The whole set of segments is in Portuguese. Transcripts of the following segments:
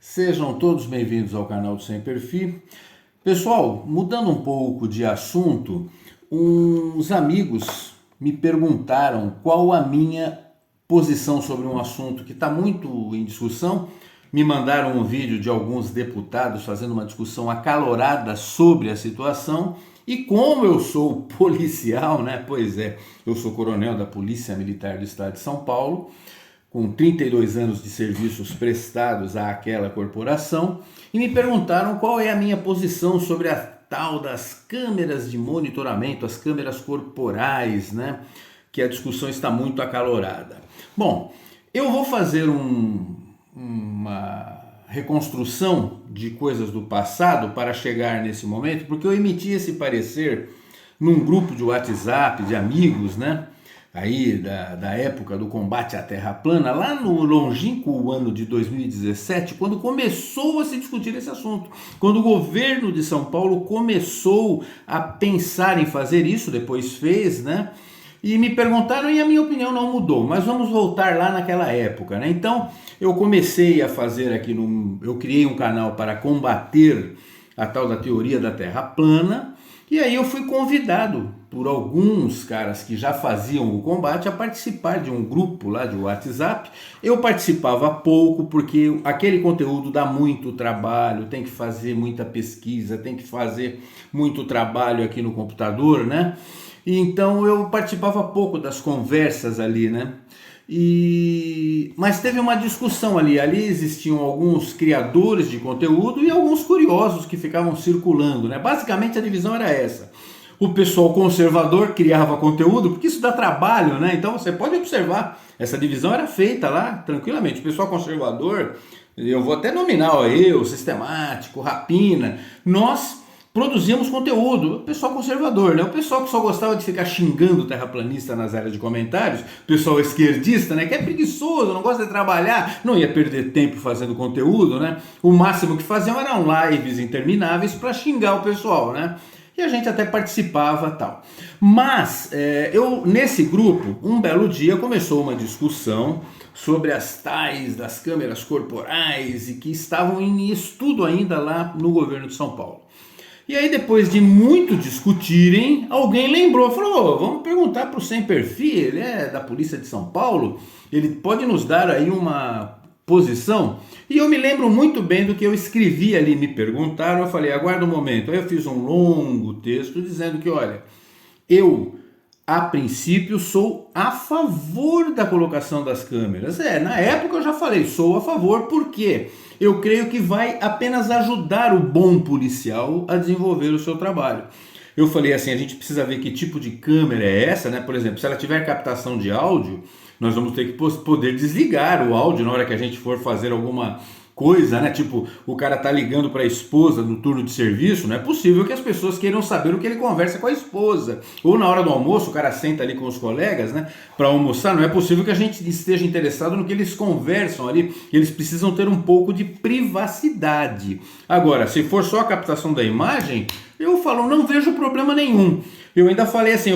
Sejam todos bem-vindos ao canal do Sem Perfil. Pessoal, mudando um pouco de assunto, uns amigos me perguntaram qual a minha posição sobre um assunto que está muito em discussão. Me mandaram um vídeo de alguns deputados fazendo uma discussão acalorada sobre a situação. E como eu sou policial, né? Pois é, eu sou coronel da Polícia Militar do Estado de São Paulo, com 32 anos de serviços prestados àquela corporação, e me perguntaram qual é a minha posição sobre a tal das câmeras de monitoramento, as câmeras corporais, né? Que a discussão está muito acalorada. Bom, eu vou fazer uma reconstrução de coisas do passado para chegar nesse momento, porque eu emiti esse parecer num grupo de WhatsApp de amigos, né? Aí da época do combate à terra plana, lá no longínquo ano de 2017, quando começou a se discutir esse assunto, quando o governo de São Paulo começou a pensar em fazer isso, depois fez, né? E me perguntaram e a minha opinião não mudou, mas vamos voltar lá naquela época, né? Então eu comecei a fazer aqui, eu criei um canal para combater a tal da teoria da terra plana. E aí eu fui convidado por alguns caras que já faziam o combate a participar de um grupo lá de WhatsApp. Eu participava pouco porque aquele conteúdo dá muito trabalho, tem que fazer muita pesquisa, tem que fazer muito trabalho aqui no computador, né? E então eu participava pouco das conversas ali, né? Mas teve uma discussão ali existiam alguns criadores de conteúdo e alguns curiosos que ficavam circulando, né? Basicamente a divisão era essa: o pessoal conservador criava conteúdo, porque isso dá trabalho, né? Então você pode observar, essa divisão era feita lá tranquilamente. O pessoal conservador, eu vou até nominar, eu, Sistemático, Rapina, nós produzíamos conteúdo. O pessoal conservador, né? O pessoal que só gostava de ficar xingando o terraplanista nas áreas de comentários, o pessoal esquerdista, né? Que é preguiçoso, não gosta de trabalhar, não ia perder tempo fazendo conteúdo, né? O máximo que faziam eram lives intermináveis para xingar o pessoal, né? E a gente até participava tal. Mas eu nesse grupo, um belo dia começou uma discussão sobre as tais das câmeras corporais e que estavam em estudo ainda lá no governo de São Paulo. E aí, depois de muito discutirem, alguém lembrou, falou: vamos perguntar para o Sem Perfil, ele é da Polícia de São Paulo, ele pode nos dar aí uma posição? E eu me lembro muito bem do que eu escrevi ali, me perguntaram, eu falei: aguarda um momento. Aí eu fiz um longo texto dizendo que, olha, eu, a princípio, sou a favor da colocação das câmeras. Na época eu já falei, sou a favor, por quê? Eu creio que vai apenas ajudar o bom policial a desenvolver o seu trabalho. Eu falei assim, a gente precisa ver que tipo de câmera é essa, né? Por exemplo, se ela tiver captação de áudio, nós vamos ter que poder desligar o áudio na hora que a gente for fazer alguma coisa, né? Tipo, o cara tá ligando para a esposa no turno de serviço, não é possível que as pessoas queiram saber o que ele conversa com a esposa. Ou na hora do almoço, o cara senta ali com os colegas, né, para almoçar, não é possível que a gente esteja interessado no que eles conversam ali. Eles precisam ter um pouco de privacidade. Agora, se for só a captação da imagem, eu falo, não vejo problema nenhum. Eu ainda falei assim,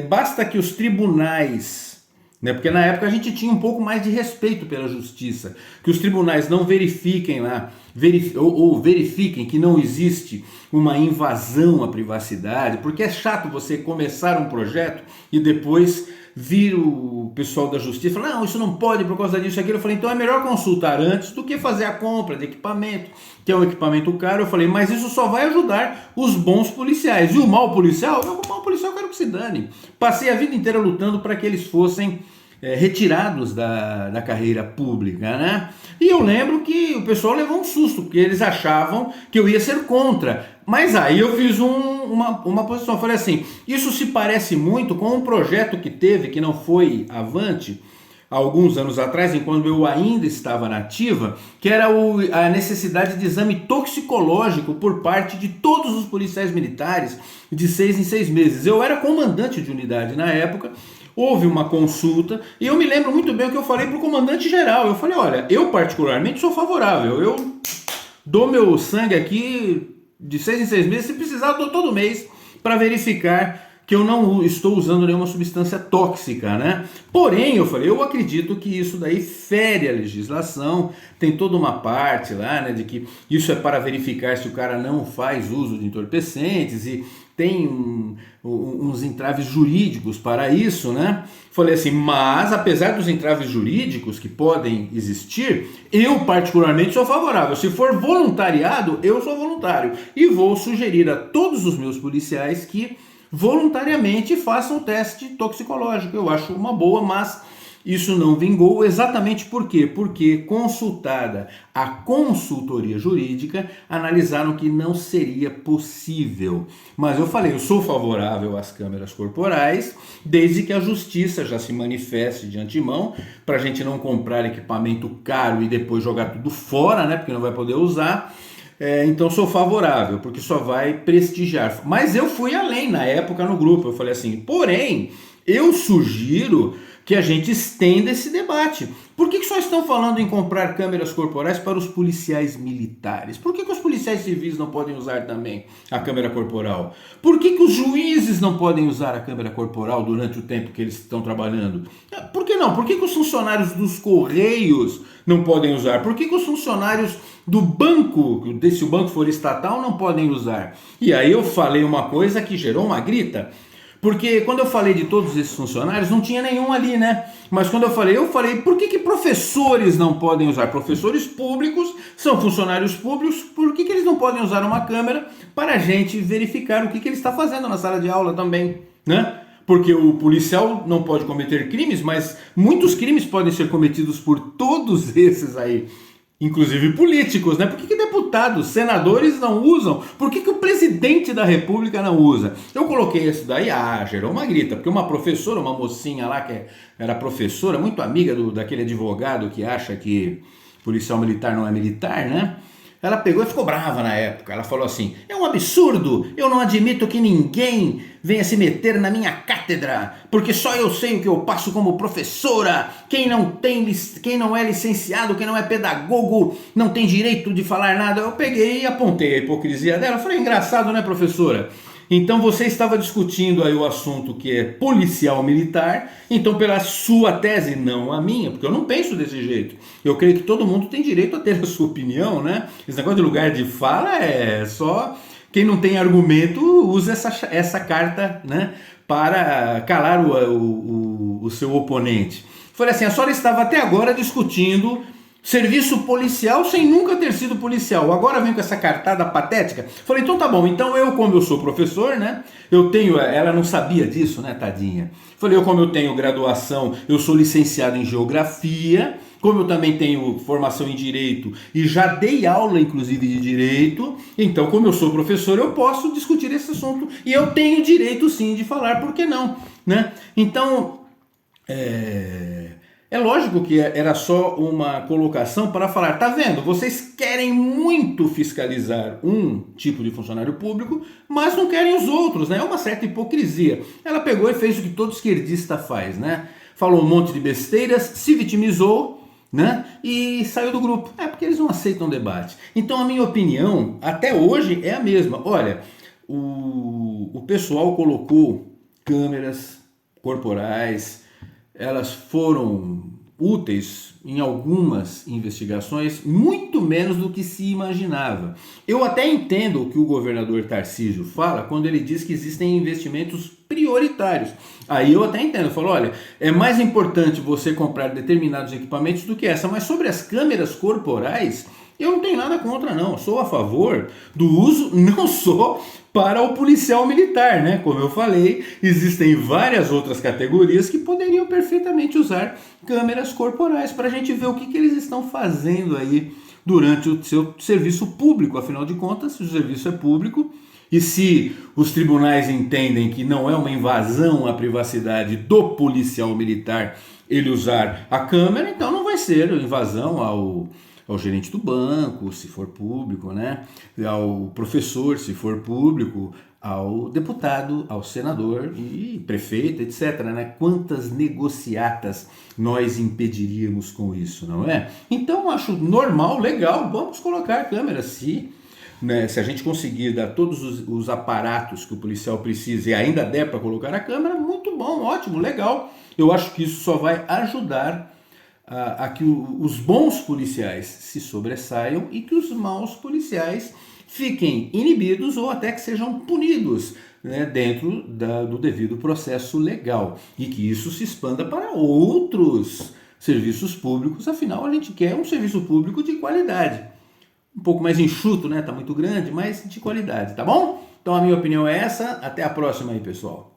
basta que os tribunais, né? Porque na época a gente tinha um pouco mais de respeito pela justiça, que os tribunais não verifiquem lá, verifiquem que não existe uma invasão à privacidade, porque é chato você começar um projeto e depois vir o pessoal da justiça e falar, não, isso não pode por causa disso e aquilo. Eu falei, então é melhor consultar antes do que fazer a compra de equipamento, que é um equipamento caro. Eu falei, mas isso só vai ajudar os bons policiais. E o mau policial? O mau policial eu quero que se dane. Passei a vida inteira lutando para que eles fossem retirados da carreira pública, né? E eu lembro que o pessoal levou um susto, porque eles achavam que eu ia ser contra. Mas aí eu fiz uma posição, eu falei assim, isso se parece muito com um projeto que teve, que não foi avante, há alguns anos atrás, enquanto eu ainda estava na ativa, que era a necessidade de exame toxicológico por parte de todos os policiais militares, de 6 em 6 meses. Eu era comandante de unidade na época. Houve uma consulta e eu me lembro muito bem o que eu falei para o comandante geral. Eu falei, olha, eu particularmente sou favorável, eu dou meu sangue aqui de 6 em 6 meses, se precisar eu dou todo mês para verificar que que eu não estou usando nenhuma substância tóxica, né? Porém, eu falei, eu acredito que isso daí fere a legislação, tem toda uma parte lá, né, de que isso é para verificar se o cara não faz uso de entorpecentes e tem uns entraves jurídicos para isso, né? Falei assim, mas apesar dos entraves jurídicos que podem existir, eu particularmente sou favorável. Se for voluntariado, eu sou voluntário. E vou sugerir a todos os meus policiais que voluntariamente façam o teste toxicológico. Eu acho uma boa, mas isso não vingou exatamente por quê? Porque consultada a consultoria jurídica, analisaram que não seria possível. Mas eu falei, eu sou favorável às câmeras corporais, desde que a justiça já se manifeste de antemão, para a gente não comprar equipamento caro e depois jogar tudo fora, né? Porque não vai poder usar. Então sou favorável, porque só vai prestigiar. Mas eu fui além na época no grupo, eu falei assim, porém, eu sugiro que a gente estenda esse debate. Por que só estão falando em comprar câmeras corporais para os policiais militares? Por que os policiais civis não podem usar também a câmera corporal? Por que os juízes não podem usar a câmera corporal durante o tempo que eles estão trabalhando? Por que não? Por que os funcionários dos Correios não podem usar? Por que os funcionários do banco, se o banco for estatal, não podem usar? E aí eu falei uma coisa que gerou uma grita. Porque quando eu falei de todos esses funcionários, não tinha nenhum ali, né? Mas quando eu falei, por que professores não podem usar? Professores públicos são funcionários públicos, por que eles não podem usar uma câmera para a gente verificar o que ele está fazendo na sala de aula também, né? Porque o policial não pode cometer crimes, mas muitos crimes podem ser cometidos por todos esses aí. Inclusive políticos, né? Por que deputados, senadores não usam? Por que o presidente da república não usa? Eu coloquei isso daí, gerou uma grita, porque uma professora, uma mocinha lá que era professora, muito amiga daquele advogado que acha que policial militar não é militar, né? Ela pegou e ficou brava na época. Ela falou assim, é um absurdo, eu não admito que ninguém venha se meter na minha cátedra, porque só eu sei o que eu passo como professora. Quem não é licenciado, quem não é pedagogo, não tem direito de falar nada. Eu peguei e apontei a hipocrisia dela. Eu falei, engraçado, né, professora? Então você estava discutindo aí o assunto que é policial militar, então pela sua tese, não a minha, porque eu não penso desse jeito. Eu creio que todo mundo tem direito a ter a sua opinião, né? Esse negócio de lugar de fala é só quem não tem argumento usa essa carta, né, para calar o seu oponente. Falei assim, a senhora estava até agora discutindo serviço policial sem nunca ter sido policial. Agora vem com essa cartada patética. Falei, então tá bom. Então como eu sou professor, né? Ela não sabia disso, né, tadinha? Falei, como eu tenho graduação, eu sou licenciado em geografia, como eu também tenho formação em direito e já dei aula, inclusive, de direito, então, como eu sou professor, eu posso discutir esse assunto e eu tenho direito, sim, de falar, por que não, né? Então, é lógico que era só uma colocação para falar, tá vendo, vocês querem muito fiscalizar um tipo de funcionário público, mas não querem os outros, né? É uma certa hipocrisia. Ela pegou e fez o que todo esquerdista faz, né? Falou um monte de besteiras, se vitimizou, né? E saiu do grupo. Porque eles não aceitam debate. Então a minha opinião, até hoje, é a mesma. Olha, o pessoal colocou câmeras corporais, elas foram úteis em algumas investigações, muito menos do que se imaginava. Eu até entendo o que o governador Tarcísio fala quando ele diz que existem investimentos prioritários. Aí eu até entendo, eu falo, olha, é mais importante você comprar determinados equipamentos do que essa, mas sobre as câmeras corporais, eu não tenho nada contra não, sou a favor do uso não só para o policial militar, né? Como eu falei, existem várias outras categorias que poderiam perfeitamente usar câmeras corporais para a gente ver o que eles estão fazendo aí durante o seu serviço público. Afinal de contas, se o serviço é público e se os tribunais entendem que não é uma invasão à privacidade do policial militar ele usar a câmera, então não vai ser invasão ao gerente do banco, se for público, né? Ao professor, se for público, ao deputado, ao senador e prefeito, etc, né? Quantas negociatas nós impediríamos com isso, não é? Então acho normal, legal, vamos colocar câmeras, se né, se a gente conseguir dar todos os aparatos que o policial precisa e ainda der para colocar a câmera, muito bom, ótimo, legal. Eu acho que isso só vai ajudar a que os bons policiais se sobressaiam e que os maus policiais fiquem inibidos ou até que sejam punidos, né, dentro do devido processo legal, e que isso se expanda para outros serviços públicos. Afinal, a gente quer um serviço público de qualidade. Um pouco mais enxuto, né? Tá muito grande, mas de qualidade, tá bom? Então a minha opinião é essa. Até a próxima aí, pessoal.